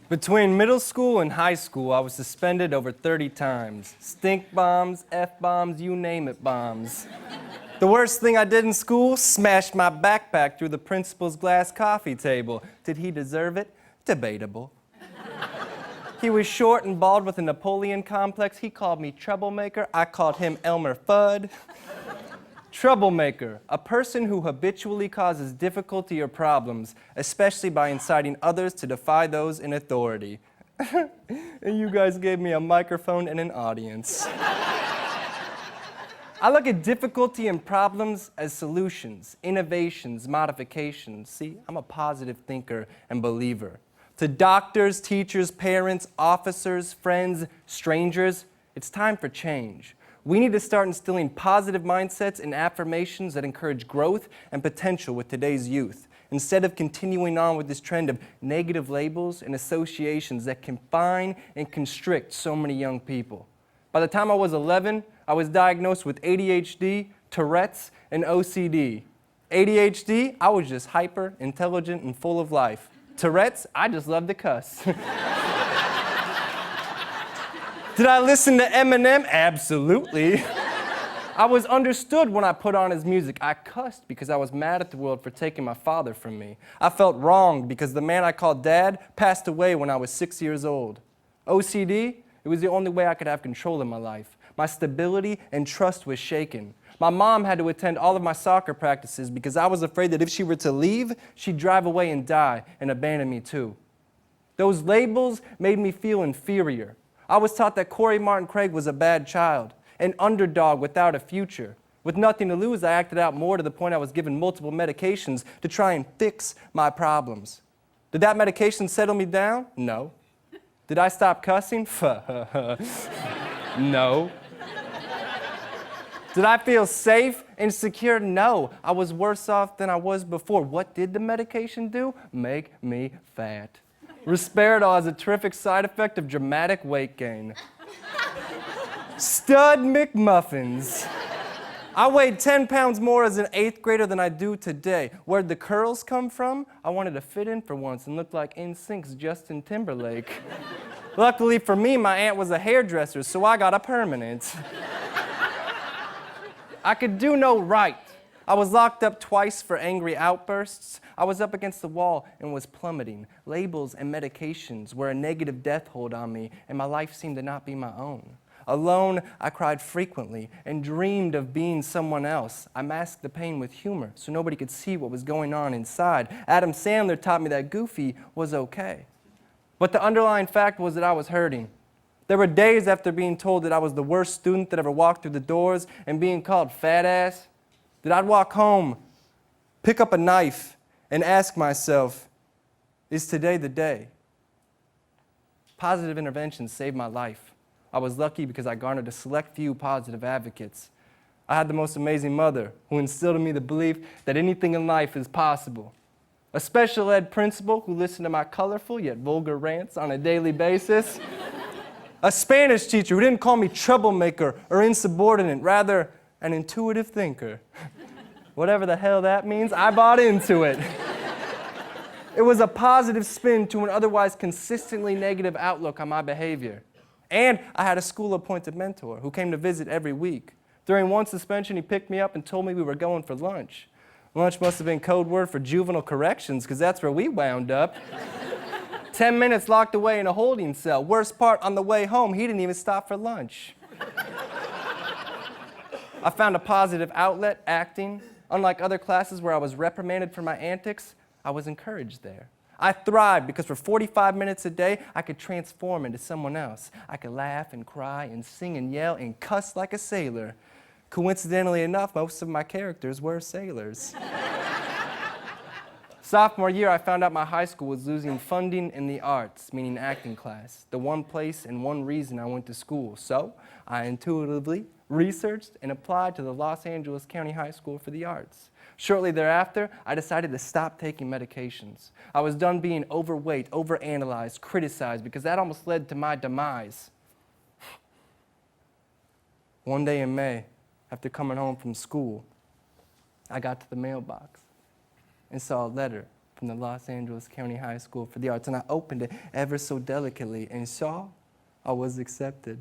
Between middle school and high school, I was suspended over 30 times. Stink bombs, F-bombs, you name it bombs. The worst thing I did in school, smashed my backpack through the principal's glass coffee table. Did he deserve it? Debatable. He was short and bald with a Napoleon complex. He called me troublemaker. I called him Elmer Fudd. Troublemaker, a person who habitually causes difficulty or problems, especially by inciting others to defy those in authority. And you guys gave me a microphone and an audience. I look at difficulty and problems as solutions, innovations, modifications. See, I'm a positive thinker and believer. To doctors, teachers, parents, officers, friends, strangers, it's time for change. We need to start instilling positive mindsets and affirmations that encourage growth and potential with today's youth, instead of continuing on with this trend of negative labels and associations that confine and constrict so many young people. By the time I was 11, I was diagnosed with ADHD, Tourette's, and OCD. ADHD, I was just hyper, intelligent, and full of life. Tourette's, I just loved to cuss. Did I listen to Eminem? Absolutely. I was understood when I put on his music. I cussed because I was mad at the world for taking my father from me. I felt wronged because the man I called dad passed away when I was 6 years old. OCD, it was the only way I could have control in my life. My stability and trust was shaken. My mom had to attend all of my soccer practices because I was afraid that if she were to leave, she'd drive away and die and abandon me too. Those labels made me feel inferior. I was taught that Corey Martin Craig was a bad child, an underdog without a future. With nothing to lose, I acted out more to the point I was given multiple medications to try and fix my problems. Did that medication settle me down? No. Did I stop cussing? No. Did I feel safe and secure? No. I was worse off than I was before. What did the medication do? Make me fat. Risperidol has a terrific side effect of dramatic weight gain. Stud McMuffins. I weighed 10 pounds more as an 8th grader than I do today. Where'd the curls come from? I wanted to fit in for once and look like NSYNC's Justin Timberlake. Luckily for me, my aunt was a hairdresser, so I got a permanent. I could do no right. I was locked up twice for angry outbursts. I was up against the wall and was plummeting. Labels and medications were a negative death hold on me, and my life seemed to not be my own. Alone, I cried frequently and dreamed of being someone else. I masked the pain with humor so nobody could see what was going on inside. Adam Sandler taught me that goofy was okay. But the underlying fact was that I was hurting. There were days after being told that I was the worst student that ever walked through the doors and being called fat ass, that I'd walk home, pick up a knife, and ask myself, is today the day? Positive interventions saved my life. I was lucky because I garnered a select few positive advocates. I had the most amazing mother who instilled in me the belief that anything in life is possible. A special ed principal who listened to my colorful yet vulgar rants on a daily basis. A Spanish teacher who didn't call me troublemaker or insubordinate, rather an intuitive thinker. Whatever the hell that means, I bought into it. It was a positive spin to an otherwise consistently negative outlook on my behavior. And I had a school-appointed mentor who came to visit every week. During one suspension, he picked me up and told me we were going for lunch. Lunch must have been code word for juvenile corrections, because that's where we wound up. 10 minutes locked away in a holding cell. Worst part, on the way home, he didn't even stop for lunch. I found a positive outlet, acting. Unlike other classes where I was reprimanded for my antics, I was encouraged there. I thrived because for 45 minutes a day, I could transform into someone else. I could laugh and cry and sing and yell and cuss like a sailor. Coincidentally enough, most of my characters were sailors. Sophomore year, I found out my high school was losing funding in the arts, meaning acting class, the one place and one reason I went to school. So I intuitively researched and applied to the Los Angeles County High School for the Arts. Shortly thereafter, I decided to stop taking medications. I was done being overweight, overanalyzed, criticized, because that almost led to my demise. One day in May, after coming home from school, I got to the mailbox and saw a letter from the Los Angeles County High School for the Arts, and I opened it ever so delicately and saw I was accepted.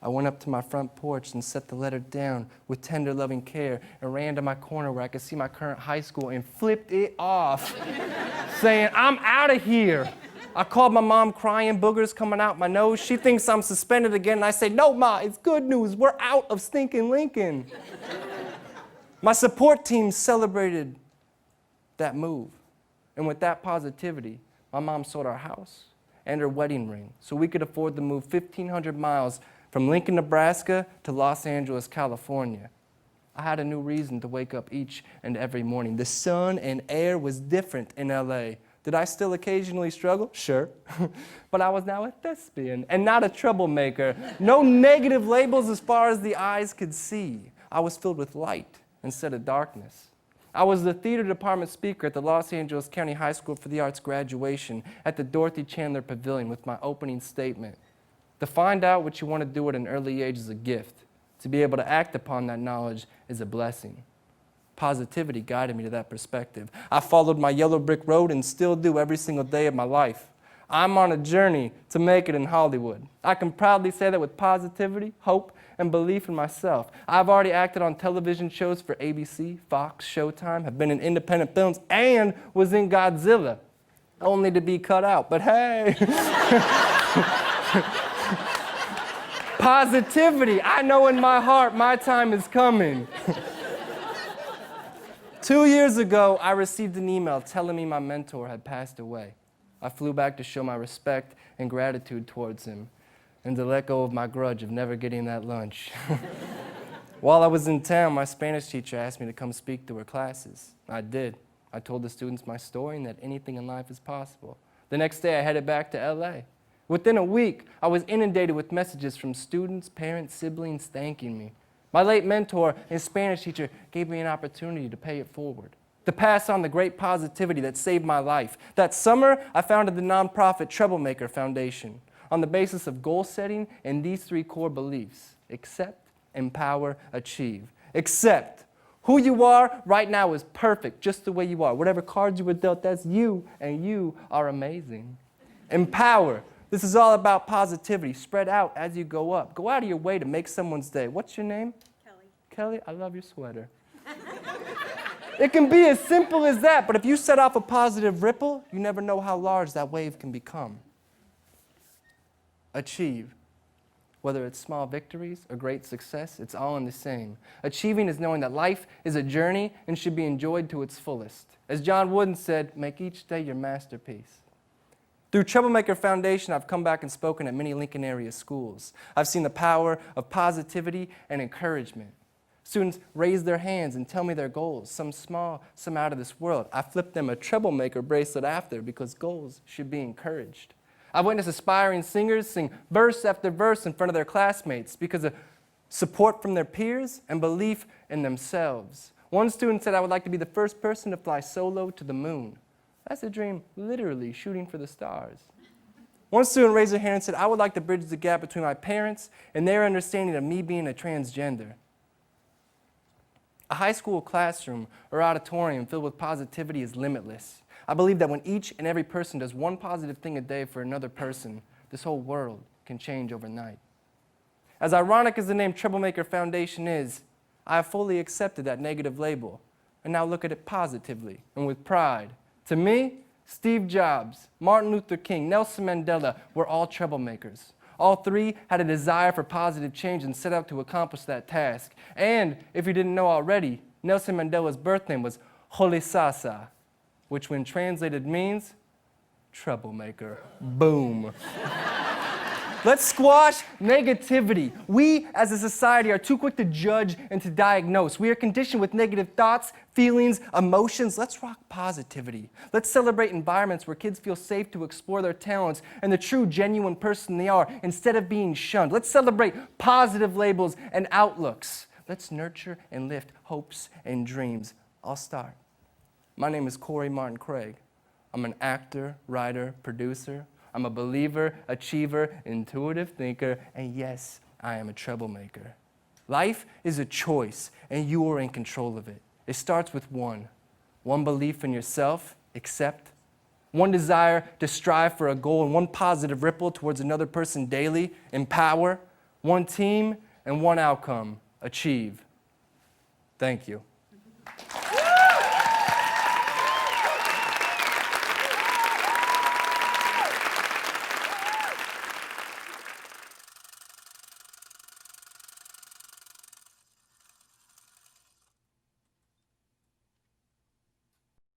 I went up to my front porch and set the letter down with tender, loving care and ran to my corner where I could see my current high school and flipped it off, saying, I'm out of here. I called my mom crying, boogers coming out my nose. She thinks I'm suspended again, and I say, no, Ma, it's good news. We're out of stinking Lincoln. My support team celebrated that move. And with that positivity, my mom sold our house and her wedding ring so we could afford to move 1,500 miles from Lincoln, Nebraska to Los Angeles, California. I had a new reason to wake up each and every morning. The sun and air was different in LA. Did I still occasionally struggle? Sure. But I was now a thespian and not a troublemaker. No negative labels as far as the eyes could see. I was filled with light instead of darkness. I was the theater department speaker at the Los Angeles County High School for the Arts graduation at the Dorothy Chandler Pavilion with my opening statement. To find out what you want to do at an early age is a gift. To be able to act upon that knowledge is a blessing. Positivity guided me to that perspective. I followed my yellow brick road and still do every single day of my life. I'm on a journey to make it in Hollywood. I can proudly say that with positivity, hope, and belief in myself. I've already acted on television shows for ABC, Fox, Showtime, have been in independent films, and was in Godzilla, only to be cut out. But hey, positivity. I know in my heart my time is coming. 2 years ago, I received an email telling me my mentor had passed away. I flew back to show my respect and gratitude towards him and to let go of my grudge of never getting that lunch. While I was in town, my Spanish teacher asked me to come speak to her classes. I did. I told the students my story and that anything in life is possible. The next day, I headed back to LA. Within a week, I was inundated with messages from students, parents, siblings thanking me. My late mentor and Spanish teacher gave me an opportunity to pay it forward, to pass on the great positivity that saved my life. That summer, I founded the nonprofit Troublemaker Foundation on the basis of goal setting and these 3 core beliefs: accept, empower, achieve. Accept. Who you are right now is perfect, just the way you are. Whatever cards you were dealt, that's you, and you are amazing. Empower. This is all about positivity. Spread out as you go up. Go out of your way to make someone's day. What's your name? Kelly. Kelly, I love your sweater. It can be as simple as that, but if you set off a positive ripple, you never know how large that wave can become. Achieve. Whether it's small victories or great success, it's all in the same. Achieving is knowing that life is a journey and should be enjoyed to its fullest. As John Wooden said, make each day your masterpiece. Through Troublemaker Foundation, I've come back and spoken at many Lincoln area schools. I've seen the power of positivity and encouragement. Students raise their hands and tell me their goals, some small, some out of this world. I flip them a Troublemaker bracelet after because goals should be encouraged. I've witnessed aspiring singers sing verse after verse in front of their classmates because of support from their peers and belief in themselves. One student said, I would like to be the first person to fly solo to the moon. That's a dream, literally shooting for the stars. One student raised their hand and said, I would like to bridge the gap between my parents and their understanding of me being a transgender. A high school classroom or auditorium filled with positivity is limitless. I believe that when each and every person does one positive thing a day for another person, this whole world can change overnight. As ironic as the name Troublemaker Foundation is, I have fully accepted that negative label and now look at it positively and with pride. To me, Steve Jobs, Martin Luther King, Nelson Mandela were all troublemakers. All 3 had a desire for positive change and set out to accomplish that task. And if you didn't know already, Nelson Mandela's birth name was Holisasa, which when translated means troublemaker. Boom. Let's squash negativity. We as a society are too quick to judge and to diagnose. We are conditioned with negative thoughts, feelings, emotions. Let's rock positivity. Let's celebrate environments where kids feel safe to explore their talents and the true, genuine person they are instead of being shunned. Let's celebrate positive labels and outlooks. Let's nurture and lift hopes and dreams. I'll start. My name is Corey Martin Craig. I'm an actor, writer, producer. I'm a believer, achiever, intuitive thinker, and yes, I am a troublemaker. Life is a choice, and you are in control of it. It starts with one belief in yourself accept. One desire to strive for a goal and one positive ripple towards another person daily, empower. One team and one outcome, achieve. Thank you.